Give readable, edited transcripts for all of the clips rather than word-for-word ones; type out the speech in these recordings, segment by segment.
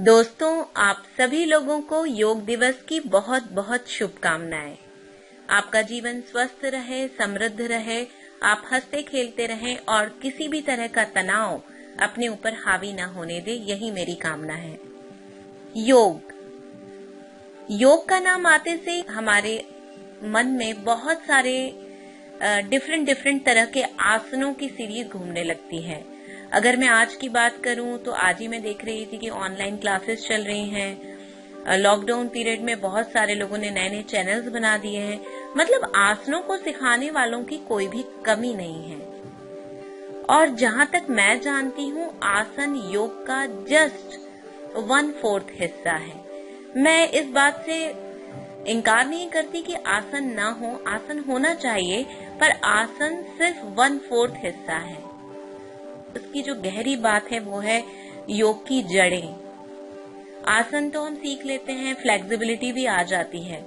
दोस्तों, आप सभी लोगों को योग दिवस की बहुत बहुत शुभकामनाएं। आपका जीवन स्वस्थ रहे, समृद्ध रहे, आप हंसते खेलते रहें और किसी भी तरह का तनाव अपने ऊपर हावी ना होने दे, यही मेरी कामना है। योग का नाम आते से हमारे मन में बहुत सारे डिफरेंट तरह के आसनों की सीरीज घूमने लगती है। अगर मैं आज की बात करूं तो आज ही मैं देख रही थी कि ऑनलाइन क्लासेस चल रही हैं। लॉकडाउन पीरियड में बहुत सारे लोगों ने नए नए चैनल्स बना दिए हैं। मतलब आसनों को सिखाने वालों की कोई भी कमी नहीं है। और जहां तक मैं जानती हूं, आसन योग का जस्ट 1/4 हिस्सा है। मैं इस बात से इनकार नहीं करती कि आसन ना हो, आसन होना चाहिए, पर आसन सिर्फ 1/4 हिस्सा है। उसकी जो गहरी बात है वो है योग की जड़ें। आसन तो हम सीख लेते हैं, फ्लेक्सिबिलिटी भी आ जाती है,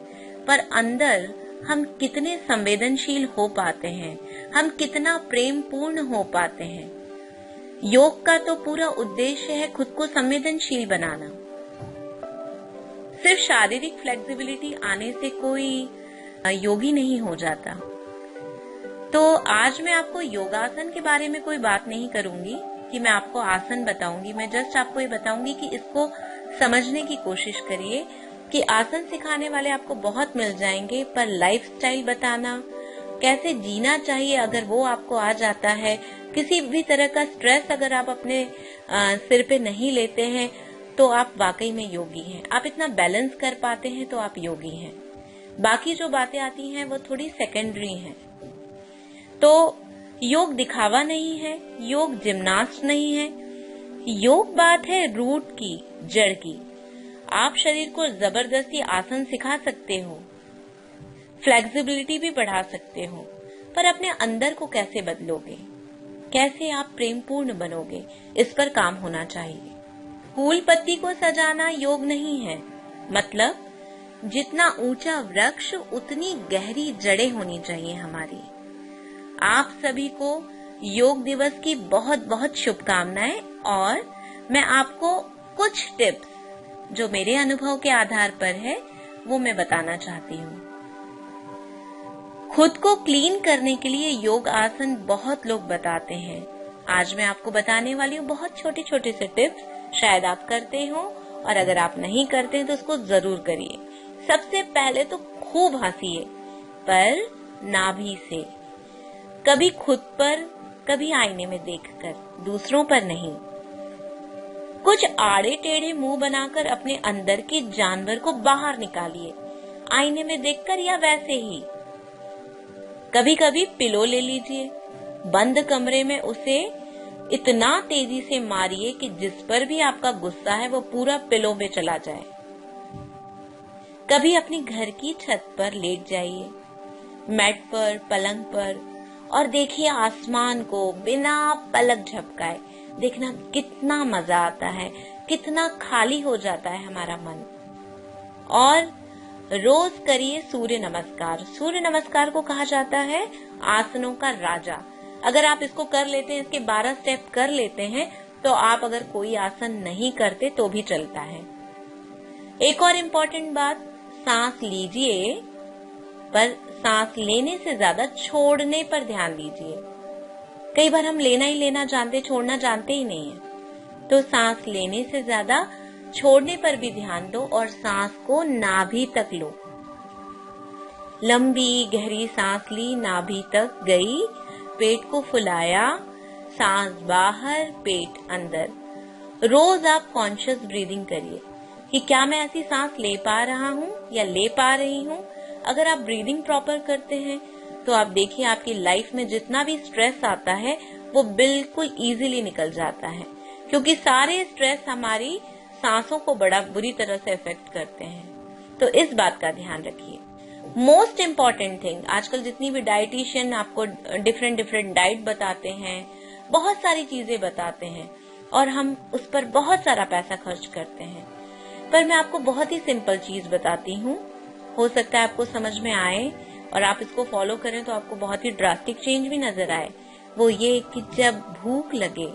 पर अंदर हम कितने संवेदनशील हो पाते हैं, हम कितना प्रेम पूर्ण हो पाते हैं। योग का तो पूरा उद्देश्य है खुद को संवेदनशील बनाना। सिर्फ शारीरिक फ्लेक्सिबिलिटी आने से कोई योगी नहीं हो जाता। तो आज मैं आपको योगासन के बारे में कोई बात नहीं करूंगी कि मैं आपको आसन बताऊंगी। मैं जस्ट आपको ये बताऊंगी कि इसको समझने की कोशिश करिए कि आसन सिखाने वाले आपको बहुत मिल जाएंगे, पर लाइफस्टाइल बताना, कैसे जीना चाहिए अगर वो आपको आ जाता है, किसी भी तरह का स्ट्रेस अगर आप अपने सिर पे नहीं लेते हैं तो आप वाकई में योगी हैं। आप इतना बैलेंस कर पाते हैं तो आप योगी हैं। बाकी जो बातें आती हैं वो थोड़ी सेकेंडरी हैं। तो योग दिखावा नहीं है, योग जिम्नास्ट नहीं है। योग बात है रूट की, जड़ की। आप शरीर को जबरदस्ती आसन सिखा सकते हो, फ्लेक्सिबिलिटी भी बढ़ा सकते हो, पर अपने अंदर को कैसे बदलोगे, कैसे आप प्रेमपूर्ण बनोगे, इस पर काम होना चाहिए। फूल पत्ती को सजाना योग नहीं है। मतलब जितना ऊंचा वृक्ष उतनी गहरी जड़ें होनी चाहिए हमारी। आप सभी को योग दिवस की बहुत बहुत शुभकामनाएं। और मैं आपको कुछ टिप्स जो मेरे अनुभव के आधार पर है वो मैं बताना चाहती हूँ। खुद को क्लीन करने के लिए योग आसन बहुत लोग बताते हैं। आज मैं आपको बताने वाली हूँ बहुत छोटे छोटे से टिप्स। शायद आप करते हो, और अगर आप नहीं करते तो उसको जरूर करिए। सबसे पहले तो खूब हंसिए, पर नाभि से, कभी खुद पर, कभी आईने में देखकर, दूसरों पर नहीं। कुछ आड़े टेढ़े मुंह बनाकर अपने अंदर के जानवर को बाहर निकालिए, आईने में देखकर या वैसे ही। कभी कभी पिलो ले लीजिए, बंद कमरे में उसे इतना तेजी से मारिए कि जिस पर भी आपका गुस्सा है वो पूरा पिलो में चला जाए। कभी अपनी घर की छत पर लेट जाइए, मैट पर, पलंग पर, और देखिए आसमान को बिना पलक झपकाए। देखना कितना मजा आता है, कितना खाली हो जाता है हमारा मन। और रोज करिए सूर्य नमस्कार। सूर्य नमस्कार को कहा जाता है आसनों का राजा। अगर आप इसको कर लेते हैं, इसके 12 स्टेप कर लेते हैं, तो आप अगर कोई आसन नहीं करते तो भी चलता है। एक और इम्पोर्टेंट बात, सांस लीजिए, पर सांस लेने से ज्यादा छोड़ने पर ध्यान दीजिए। कई बार हम लेना ही लेना जानते, छोड़ना जानते ही नहीं है। तो सांस लेने से ज्यादा छोड़ने पर भी ध्यान दो और सांस को नाभि तक लो। लंबी गहरी सांस ली, नाभि तक गई, पेट को फुलाया, सांस बाहर, पेट अंदर। रोज आप कॉन्शियस ब्रीदिंग करिए कि क्या मैं ऐसी सांस ले पा रहा हूँ या ले पा रही हूँ। अगर आप ब्रीदिंग प्रॉपर करते हैं तो आप देखिए आपकी लाइफ में जितना भी स्ट्रेस आता है वो बिल्कुल इजीली निकल जाता है, क्योंकि सारे स्ट्रेस हमारी सांसों को बड़ा बुरी तरह से इफेक्ट करते हैं। तो इस बात का ध्यान रखिए। मोस्ट इम्पॉर्टेंट थिंग, आजकल जितनी भी डाइटिशियन आपको डिफरेंट डाइट बताते हैं, बहुत सारी चीजें बताते हैं, और हम उस पर बहुत सारा पैसा खर्च करते हैं, पर मैं आपको बहुत ही सिंपल चीज बताती हूँ। हो सकता है आपको समझ में आए और आप इसको फॉलो करें तो आपको बहुत ही ड्रास्टिक चेंज भी नजर आए। वो ये कि जब भूख लगे,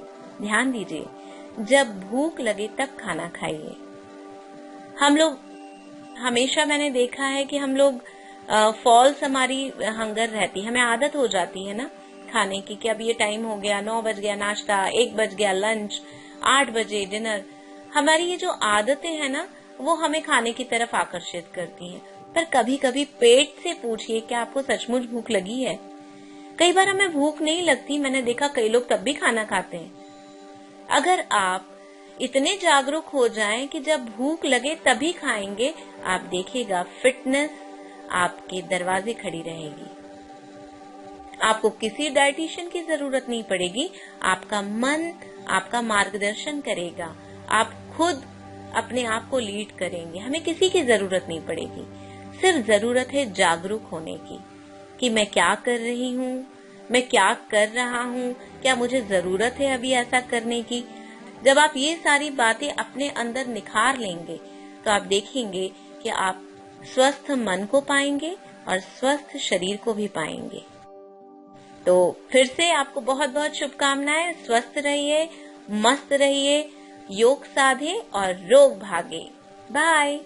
ध्यान दीजिए, जब भूख लगे तब खाना खाइए। हम लोग हमेशा मैंने देखा है कि हम लोग फॉल्स हमारी हंगर रहती है, हमें आदत हो जाती है ना खाने की कि अब ये टाइम हो गया, 9 बज गया नाश्ता, 1 बज गया लंच, 8 बजे डिनर। हमारी ये जो आदतें हैं ना वो हमें खाने की तरफ आकर्षित करती हैं। पर कभी कभी पेट से पूछिए क्या आपको सचमुच भूख लगी है। कई बार हमें भूख नहीं लगती, मैंने देखा कई लोग तब भी खाना खाते हैं। अगर आप इतने जागरूक हो जाएं कि जब भूख लगे तभी खाएंगे, आप देखिएगा फिटनेस आपके दरवाजे खड़ी रहेगी। आपको किसी डाइटिशियन की जरूरत नहीं पड़ेगी, आपका मन आपका मार्गदर्शन करेगा, आप खुद अपने आप को लीड करेंगे। हमें किसी की जरूरत नहीं पड़ेगी, सिर्फ जरूरत है जागरूक होने की कि मैं क्या कर रही हूँ, मैं क्या कर रहा हूँ, क्या मुझे जरूरत है अभी ऐसा करने की। जब आप ये सारी बातें अपने अंदर निखार लेंगे तो आप देखेंगे कि आप स्वस्थ मन को पाएंगे और स्वस्थ शरीर को भी पाएंगे। तो फिर से आपको बहुत बहुत शुभकामनाएं। स्वस्थ रहिए, मस्त रहिए, योग साधे और रोग भागे। बाय।